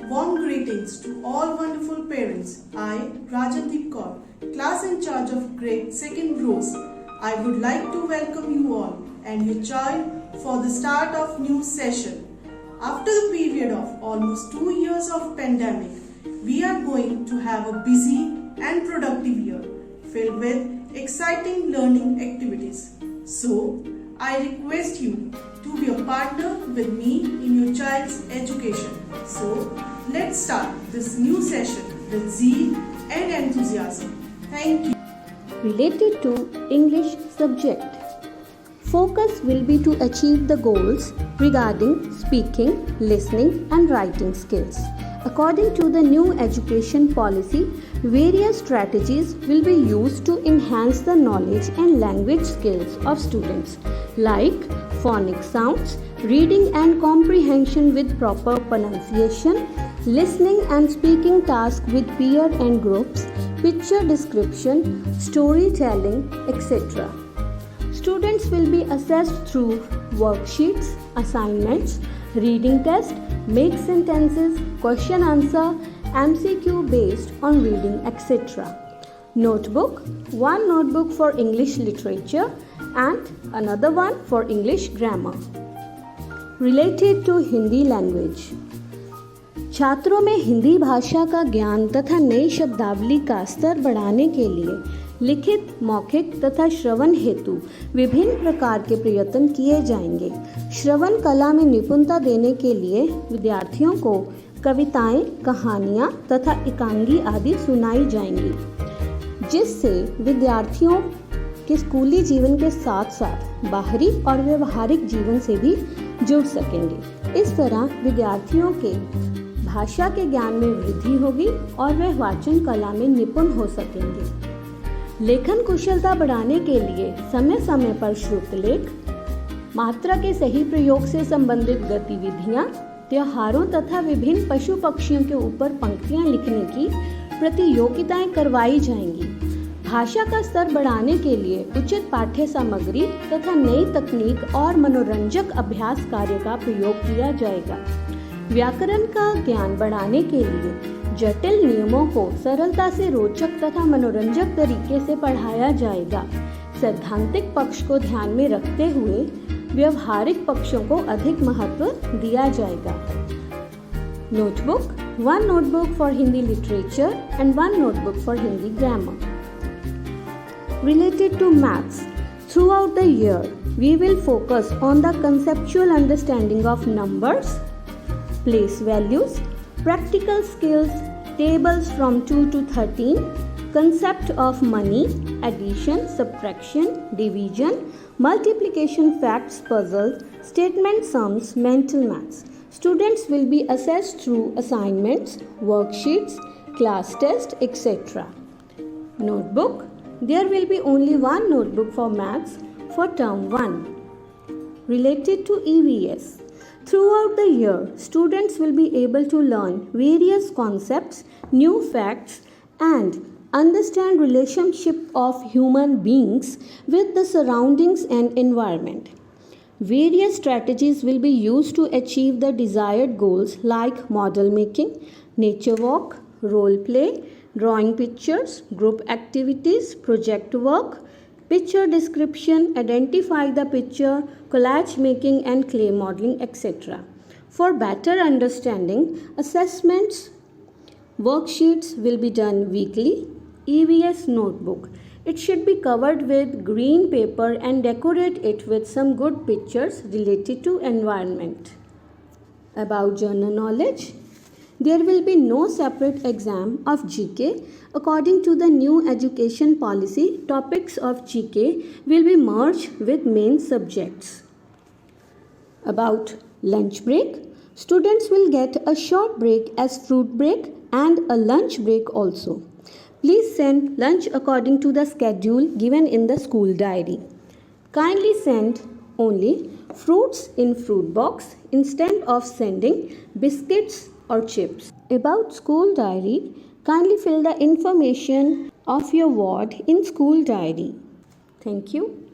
Warm greetings to all wonderful parents. I, Rajandeep Kaur, class in charge of grade 2nd Rose. I would like to welcome you all and your child for the start of new session. After the period of almost 2 years of pandemic, we are going to have a busy and productive year filled with exciting learning activities. So, I request you to be a partner with me in your child's education. So, let's start this new session with zeal and enthusiasm. Thank you. Related to English subject. Focus will be to achieve the goals regarding speaking, listening and writing skills. According to the new education policy, various strategies will be used to enhance the knowledge and language skills of students, like phonic sounds, reading and comprehension with proper pronunciation, listening and speaking tasks with peer and groups, picture description, storytelling, etc. Students will be assessed through worksheets, assignments, reading test, make sentences, question answer, MCQ based on reading, etc. Notebook, one notebook for English literature and another one for English grammar. Related to Hindi language. छात्रों में हिंदी भाषा का ज्ञान तथा नई शब्दावली का स्तर बढ़ाने के लिए लिखित, मौखिक तथा श्रवण हेतु विभिन्न प्रकार के प्रयत्न किए जाएंगे। श्रवण कला में निपुणता देने के लिए विद्यार्थियों को कविताएं, कहानियां तथा एकांगी आदि सुनाई जाएंगी, जिससे विद्यार्थियों के स्कूली जीवन के साथ साथ बाहरी और व्यवहारिक जीवन से भी जुड़ सकेंगे। इस तरह विद्यार्थियों के भाषा के ज्ञान में वृद्धि होगी और वे वाचन कला में निपुण हो सकेंगे। लेखन कुशलता बढ़ाने के लिए समय समय पर श्रुतलेख, मात्रा के सही प्रयोग से संबंधित गतिविधियां, त्योहारों तथा विभिन्न पशु पक्षियों के ऊपर पंक्तियां लिखने की प्रतियोगिताएं करवाई जाएंगी। भाषा का स्तर बढ़ाने के लिए उचित पाठ्य सामग्री तथा नई तकनीक और मनोरंजक अभ्यास कार्य का प्रयोग किया जाएगा। व्याकरण का ज्ञान बढ़ाने के लिए जटिल नियमों को सरलता से रोचक तथा मनोरंजक तरीके से पढ़ाया जाएगा। सैद्धांतिक पक्ष को ध्यान में रखते हुए व्यवहारिक पक्षों को अधिक महत्व दिया जाएगा। Notebook, one notebook for Hindi literature and one notebook for Hindi grammar. Related to maths, throughout the year, we will focus on the conceptual understanding of numbers, place values, practical skills, tables from 2 to 13, concept of money, addition, subtraction, division, multiplication facts, puzzle, statement sums, mental maths. Students will be assessed through assignments, worksheets, class test, etc. Notebook, there will be only one notebook for maths for term 1. Related to EVS. Throughout the year, students will be able to learn various concepts, new facts, and understand relationship of human beings with the surroundings and environment. Various strategies will be used to achieve the desired goals like model making, nature walk, role play, drawing pictures, group activities, project work, picture description, identify the picture, collage making and clay modeling, etc. For better understanding, assessments, worksheets will be done weekly. EVS notebook. It should be covered with green paper and decorate it with some good pictures related to environment. About general knowledge. There will be no separate exam of GK. According to the new education policy, topics of GK will be merged with main subjects. About lunch break, students will get a short break as fruit break and a lunch break also. Please send lunch according to the schedule given in the school diary. Kindly send only fruits in fruit box instead of sending biscuits or chips. About school diary, kindly fill the information of your ward in school diary. Thank you.